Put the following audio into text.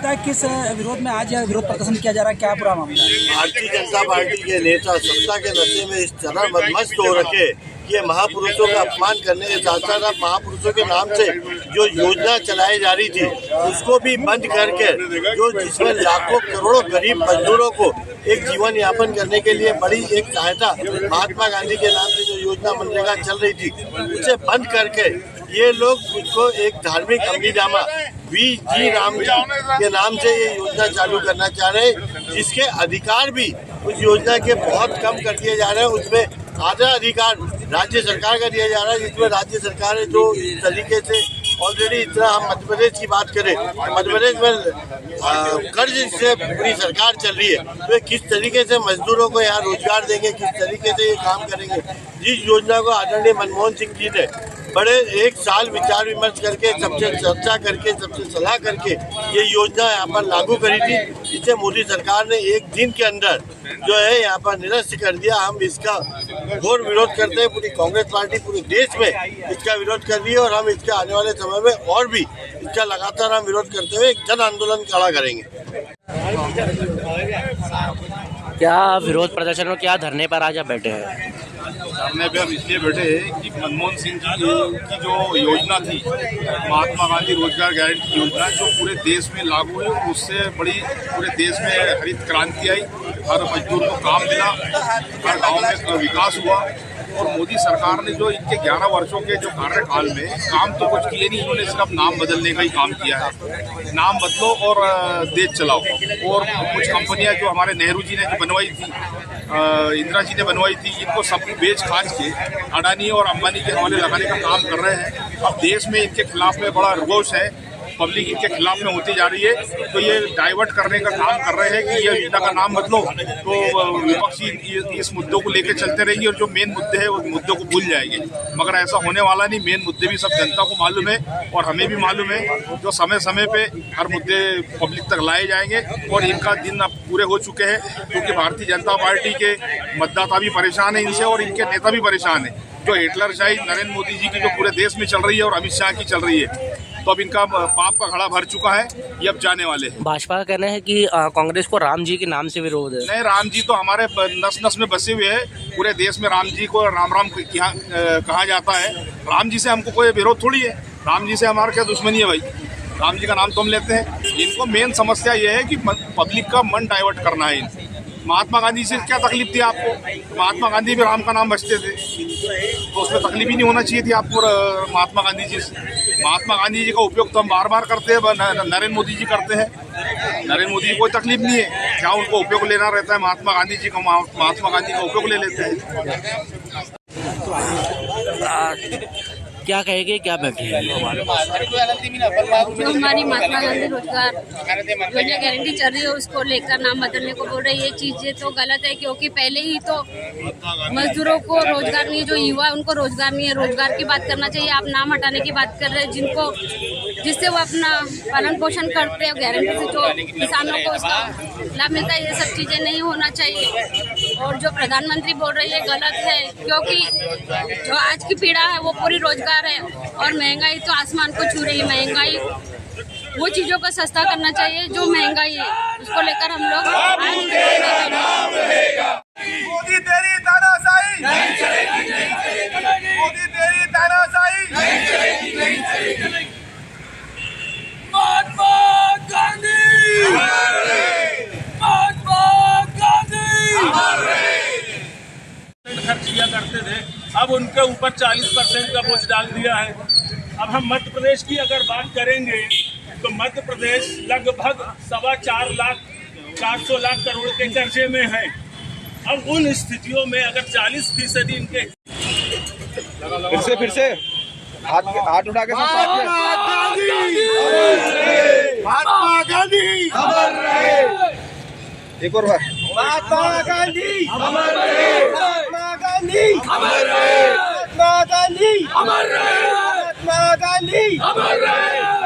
लगता है किस विरोध में आज यह विरोध प्रदर्शन किया जा रहा है, क्या पूरा मामला है? भारतीय जनता पार्टी के नेता सत्ता के नशे में इस तरह मदमस्त हो रखे कि महापुरुषों का अपमान करने के साथ साथ अब महापुरुषों के नाम से जो योजना चलाई जा रही थी उसको भी बंद करके जो जिसमें लाखों करोड़ों गरीब मजदूरों को एक जीवन यापन करने के लिए बड़ी एक सहायता महात्मा गांधी के नाम से जो योजना मनरेगा चल रही थी उसे बंद करके ये लोग उसको एक धार्मिक अमलीनामा वी.जी. राम के नाम से ये योजना चालू करना चाह रहे हैं, जिसके अधिकार भी उस योजना के बहुत कम कर दिए जा रहे हैं। उसमें आधा अधिकार राज्य सरकार का दिया जा रहा है, जिसमें राज्य सरकार है जो इस तरीके से ऑलरेडी इतना हम मध्य प्रदेश की बात करें, मध्य प्रदेश में कर्ज से पूरी सरकार चल रही है, तो किस तरीके से मजदूरों को यहाँ रोजगार देंगे, किस तरीके से ये काम करेंगे। जिस योजना को आदरणीय मनमोहन सिंह जी ने बड़े एक साल विचार विमर्श करके सबसे चर्चा करके सबसे सलाह करके ये योजना यहाँ पर लागू करी थी, जिसे मोदी सरकार ने एक दिन के अंदर जो है यहाँ पर निरस्त कर दिया। हम इसका घोर विरोध करते हैं, पूरी कांग्रेस पार्टी पूरे देश में इसका विरोध कर रही है और हम इसके आने वाले समय में और भी इसका लगातार हम विरोध करते हुए एक जन आंदोलन खड़ा करेंगे। क्या विरोध प्रदर्शन में क्या धरने पर आज आप बैठे हैं? धरने पे हम इसलिए बैठे हैं कि मनमोहन सिंह जी की जो योजना थी महात्मा गांधी रोजगार गारंटी योजना जो पूरे देश में लागू हुई, उससे बड़ी पूरे देश में हरित क्रांति आई, हर मजदूर को काम मिला, हर गांव में विकास हुआ। और मोदी सरकार ने जो इनके 11 वर्षों के जो कार्यकाल में काम तो कुछ किए नहीं, इन्होंने सिर्फ नाम बदलने का ही काम किया है। नाम बदलो और देश चलाओ। और कुछ कंपनियां जो हमारे नेहरू जी ने जो बनवाई थी, इंदिरा जी ने बनवाई थी, इनको सब बेच खाच के अडानी और अंबानी के हवाले लगाने का काम कर रहे हैं। अब देश में इनके खिलाफ में बड़ा रोष है, पब्लिक इनके खिलाफ में होती जा रही है, तो ये डाइवर्ट करने का काम कर रहे हैं कि ये योजना का नाम बदलो, तो विपक्षी इस मुद्दों को लेकर चलते रहेंगे और जो मेन मुद्दे हैं उस मुद्दों को भूल जाएंगे। मगर ऐसा होने वाला नहीं, मेन मुद्दे भी सब जनता को मालूम है और हमें भी मालूम है, जो समय समय पे हर मुद्दे पब्लिक तक लाए जाएंगे। और इनका दिन अब पूरे हो चुके हैं, क्योंकि भारतीय जनता पार्टी के मतदाता भी परेशान है इनसे और इनके नेता भी परेशान है। जो हिटलरशाही नरेंद्र मोदी जी की जो पूरे देश में चल रही है और अमित शाह की चल रही है, तो अब इनका पाप का घड़ा भर चुका है, ये अब जाने वाले हैं। भाजपा का कहना है कि कांग्रेस को राम जी के नाम से विरोध है। नहीं, राम जी तो हमारे नस नस में बसे हुए हैं, पूरे देश में राम जी को राम राम कहा जाता है। राम जी से हमको कोई विरोध थोड़ी है, राम जी से हमारा क्या दुश्मनी है भाई, राम जी का नाम तो हम लेते हैं। इनको मेन समस्या ये है कि पब्लिक का मन डाइवर्ट करना है इनको। महात्मा गांधी से क्या तकलीफ थी आपको? महात्मा गांधी भी राम का नाम बचते थे, तो उसमें तकलीफ ही नहीं होना चाहिए थी आपको महात्मा गांधी जी से। महात्मा गांधी जी का उपयोग तो हम बार बार करते हैं, नरेंद्र मोदी जी करते हैं। नरेंद्र मोदी की कोई तकलीफ नहीं है, क्या उनको उपयोग लेना रहता है महात्मा गांधी जी का, महात्मा गांधी का उपयोग ले लेते हैं। क्या कहेंगे, क्या बैठे हैं? जो हमारी महात्मा गांधी रोजगार योजना गारंटी चल रही है उसको लेकर नाम बदलने को बोल रहे हैं, ये चीजें तो गलत है, क्योंकि पहले ही तो मजदूरों को रोजगार नहीं है, जो युवा है उनको रोजगार नहीं है। रोजगार की बात करना चाहिए, आप नाम हटाने की बात कर रहे हैं, जिनको जिससे वो अपना पालन पोषण करते हैं, गारंटी से जो किसानों को उसका लाभ मिलता है, ये सब चीजें नहीं होना चाहिए। और जो प्रधानमंत्री बोल रही है गलत है, क्योंकि जो आज की पीड़ा है वो पूरी रोजगार है और महंगाई तो आसमान को छू रही है। महंगाई वो चीजों को सस्ता करना चाहिए, जो महंगाई है उसको लेकर हम लोग मोदी तेरी तानाशाही नहीं चलेगी, मोदी तेरी तानाशाही नहीं चलेगी, नहीं चलेगी। महात्मा गांधी, महात्मा गांधी खर्च किया करते थे, अब उनके ऊपर 40% का बोझ डाल दिया है। अब हम मध्य प्रदेश की अगर बात करेंगे तो मध्य प्रदेश लगभग 4.25 लाख 400 लाख करोड़ के कर्जे में है। अब उन स्थितियों में अगर 40% इनके फिर से हाथ उठा के महात्मा गांधी अमर रहे, एक और बार महात्मा गांधी अमर रहे, महात्मा गांधी अमर रहे, महात्मा गांधी अमर रहे, महात्मा गांधी अमर रहे।